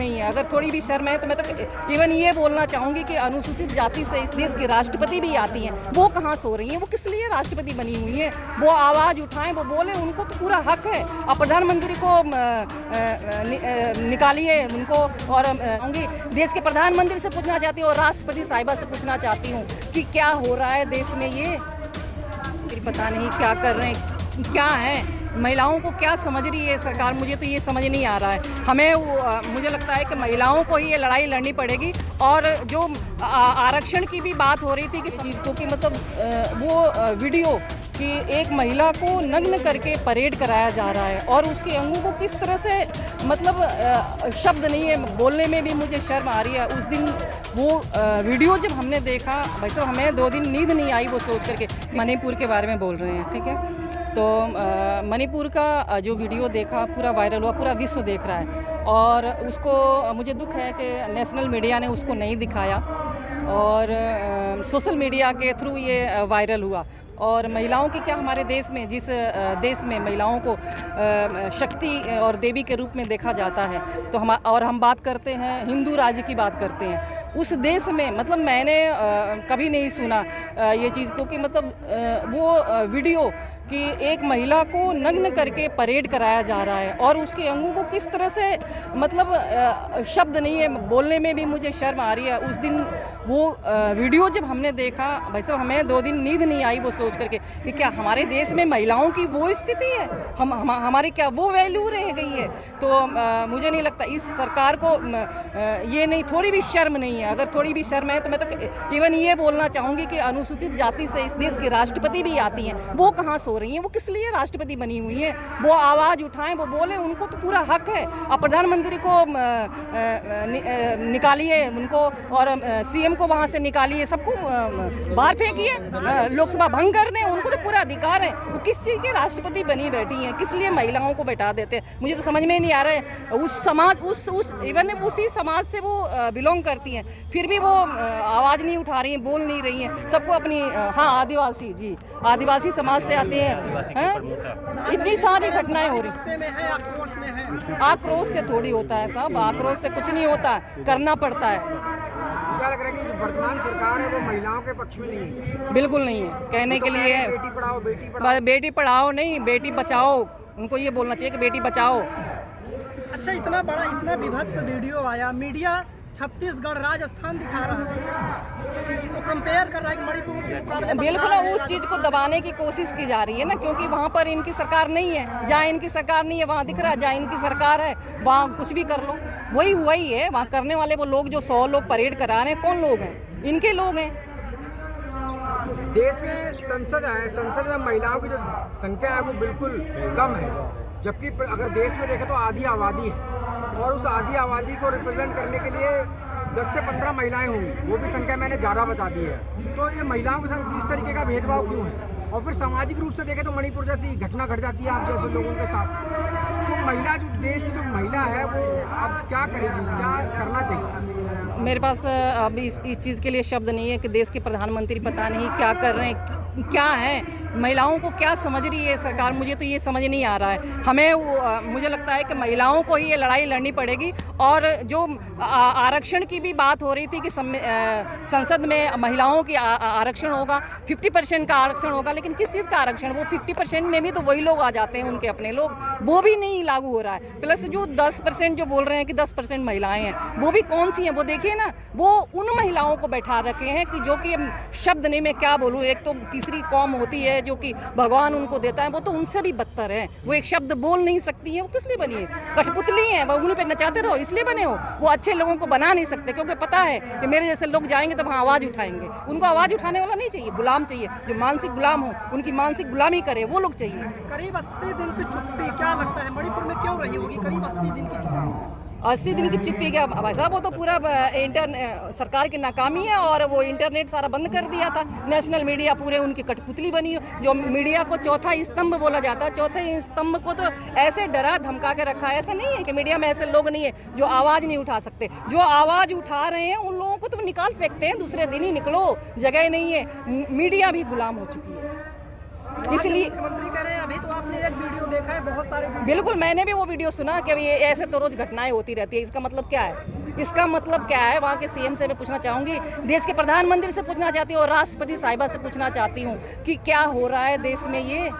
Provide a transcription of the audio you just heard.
नहीं है। अगर थोड़ी भी शर्म है तो मैं तो इवन ये बोलना चाहूँगी कि अनुसूचित जाति से इस देश की राष्ट्रपति भी आती हैं, वो कहाँ सो रही हैं? वो किस लिए राष्ट्रपति बनी हुई हैं? वो आवाज़ उठाएं, वो बोलें, उनको तो पूरा हक है। अब प्रधानमंत्री को निकालिए उनको, और देश के प्रधानमंत्री से पूछना चाहती हूँ और राष्ट्रपति साहिबा से पूछना चाहती हूँ कि क्या हो रहा है देश में। ये पता नहीं क्या कर रहे हैं, क्या है, महिलाओं को क्या समझ रही है सरकार, मुझे तो ये समझ नहीं आ रहा है। मुझे लगता है कि महिलाओं को ही ये लड़ाई लड़नी पड़ेगी। और जो आरक्षण की भी बात हो रही थी किस चीज़ को, कि मतलब वो वीडियो कि एक महिला को नग्न करके परेड कराया जा रहा है और उसके अंगों को किस तरह से, मतलब शब्द नहीं है, बोलने में भी मुझे शर्म आ रही है। उस दिन वो वीडियो जब हमने देखा, भाई साहब हमें 2 दिन नींद नहीं आई वो सोच करके। मणिपुर के बारे में बोल रहे हैं, ठीक है। तो मणिपुर का जो वीडियो देखा पूरा वायरल हुआ, पूरा विश्व देख रहा है, और उसको मुझे दुख है कि नेशनल मीडिया ने उसको नहीं दिखाया और सोशल मीडिया के थ्रू ये वायरल हुआ। और महिलाओं की क्या, हमारे देश में, जिस देश में महिलाओं को शक्ति और देवी के रूप में देखा जाता है, तो हम बात करते हैं हिंदू राज्य की बात करते हैं, उस देश में मतलब मैंने कभी नहीं सुना ये चीज़ को कि मतलब वो वीडियो कि एक महिला को नग्न करके परेड कराया जा रहा है और उसके अंगों को किस तरह से, मतलब शब्द नहीं है, बोलने में भी मुझे शर्म आ रही है। उस दिन वो वीडियो जब हमने देखा, भाई साहब हमें 2 दिन नींद नहीं आई वो सोच करके कि क्या हमारे देश में महिलाओं की वो स्थिति है, हमारी क्या वो वैल्यू रह गई है। तो मुझे नहीं लगता इस सरकार को ये नहीं, थोड़ी भी शर्म नहीं है। अगर थोड़ी भी शर्म है तो मैं तो इवन ये बोलना चाहूँगी कि अनुसूचित जाति से इस देश की राष्ट्रपति भी आती हैं, वो कहाँ सो रही हैं? वो किस लिए राष्ट्रपति बनी हुई हैं? वो आवाज़ उठाएं, वो बोलें, उनको तो पूरा हक है। अब प्रधानमंत्री को निकालिए उनको, और सीएम को वहाँ से निकालिए, सबको बाहर फेंकिए, लोकसभा भंग कर दें, उनको तो पूरा अधिकार है। वो किस चीज़ के राष्ट्रपति बनी बैठी हैं? किस लिए महिलाओं को बैठा देते हैं? मुझे तो समझ में नहीं आ रहा है। उस समाज इवन उसी समाज से वो बिलोंग करती हैं, फिर भी वो आवाज़ नहीं उठा रही हैं, बोल नहीं रही हैं। सबको अपनी, हाँ आदिवासी, जी आदिवासी समाज से आते हैं, इतनी सारी घटनाएं हो रही हैं। आक्रोश में है, आक्रोश से थोड़ी होता है साहब, आक्रोश से कुछ नहीं होता, करना पड़ता है। क्या लग रहा है कि जो वर्तमान सरकार है वो महिलाओं के पक्ष में नहीं है? बिल्कुल नहीं है, कहने के लिए बेटी पढ़ाओ, बेटी पढ़ाओ, बेटी पढ़ाओ नहीं, बेटी बचाओ। उनको ये बोलना चाहिए कि बेटी बचाओ। अच्छा, इतना बड़ा, इतना विभत्स वीडियो आया, मीडिया छत्तीसगढ़ राजस्थान दिखा रहा है, तो कंपेयर कर रहा है कि मणिपुर के मुकाबले। बिल्कुल उस चीज़ को दबाने की कोशिश की जा रही है ना, क्योंकि वहाँ पर इनकी सरकार नहीं है। जहाँ इनकी सरकार नहीं है वहाँ दिख रहा है, जहाँ इनकी सरकार है वहाँ कुछ भी कर लो, वही हुआ ही है। वहाँ करने वाले वो लोग जो 100 लोग परेड करा रहे हैं, कौन लोग हैं? इनके लोग हैं। देश में संसद है, संसद में महिलाओं की जो संख्या है वो बिल्कुल कम है, जबकि अगर देश में देखें तो आधी आबादी है, और उस आधी आबादी को रिप्रेजेंट करने के लिए 10 से 15 महिलाएं होंगी, वो भी संख्या मैंने ज़्यादा बता दी है। तो ये महिलाओं के साथ इस तरीके का भेदभाव क्यों है? और फिर सामाजिक रूप से देखें तो मणिपुर जैसी घटना घट जाती है आप जैसे लोगों के साथ। तो महिला, जो देश की जो महिला है वो अब क्या करेगी, क्या करना चाहिए? मेरे पास अब इस चीज़ के लिए शब्द नहीं है कि देश के प्रधानमंत्री पता नहीं क्या कर रहे हैं, क्या है, महिलाओं को क्या समझ रही है सरकार, मुझे तो ये समझ नहीं आ रहा है। मुझे लगता है कि महिलाओं को ही ये लड़ाई लड़नी पड़ेगी। और जो आरक्षण की भी बात हो रही थी कि संसद में महिलाओं की आरक्षण होगा, 50% का आरक्षण होगा, लेकिन किस चीज़ का आरक्षण? वो 50% में भी तो वही लोग आ जाते हैं, उनके अपने लोग, वो भी नहीं लागू हो रहा है। प्लस जो 10% जो बोल रहे हैं कि 10% महिलाएं हैं, वो भी कौन सी हैं? वो देखिए ना, वो उन महिलाओं को बैठा रखे हैं कि जो कि शब्द नहीं, मैं क्या बोलूँ, एक तो तीसरी कौम होती है जो कि भगवान उनको देता है, वो तो उनसे भी बदतर है। वो एक शब्द बोल नहीं सकती है, वो किस लिए बनी है? कठपुतली हैं, वो उन्हीं पे नचाते रहो, इसलिए बने हो। वो अच्छे लोगों को बना नहीं सकते, क्योंकि पता है कि मेरे जैसे लोग जाएंगे तो वहाँ आवाज़ उठाएंगे। उनको आवाज़ उठाने वाला नहीं चाहिए, गुलाम चाहिए, जो मानसिक गुलाम हो, उनकी मानसिक गुलामी करे, वो लोग चाहिए। करीब 80 दिन की छुट्टी क्या लगता है मणिपुर में क्यों रही होगी? करीब 80 दिन की छुट्टी, 80 दिन की चुप्पी क्या भाई साहब? वो तो पूरा सरकार की नाकामी है, और वो इंटरनेट सारा बंद कर दिया था। नेशनल मीडिया पूरे उनकी कठपुतली बनी, जो मीडिया को चौथा स्तंभ बोला जाता है, चौथे स्तंभ को तो ऐसे डरा धमका के रखा है। ऐसा नहीं है कि मीडिया में ऐसे लोग नहीं है जो आवाज़ नहीं उठा सकते। जो आवाज़ उठा रहे हैं उन लोगों को तो निकाल फेंकते हैं, दूसरे दिन ही निकलो, जगह नहीं है। मीडिया भी गुलाम हो चुकी है। इसलिए मुख्यमंत्री कह रहे हैं, अभी तो आपने एक वीडियो देखा है, बहुत सारे बिल्कुल मैंने भी वो वीडियो सुना कि ये ऐसे तो रोज घटनाएं होती रहती है। इसका मतलब क्या है? इसका मतलब क्या है? वहाँ के सीएम से मैं पूछना चाहूँगी, देश के प्रधानमंत्री से पूछना चाहती हूँ और राष्ट्रपति साहिबा से पूछना चाहती हूँ कि क्या हो रहा है देश में ये।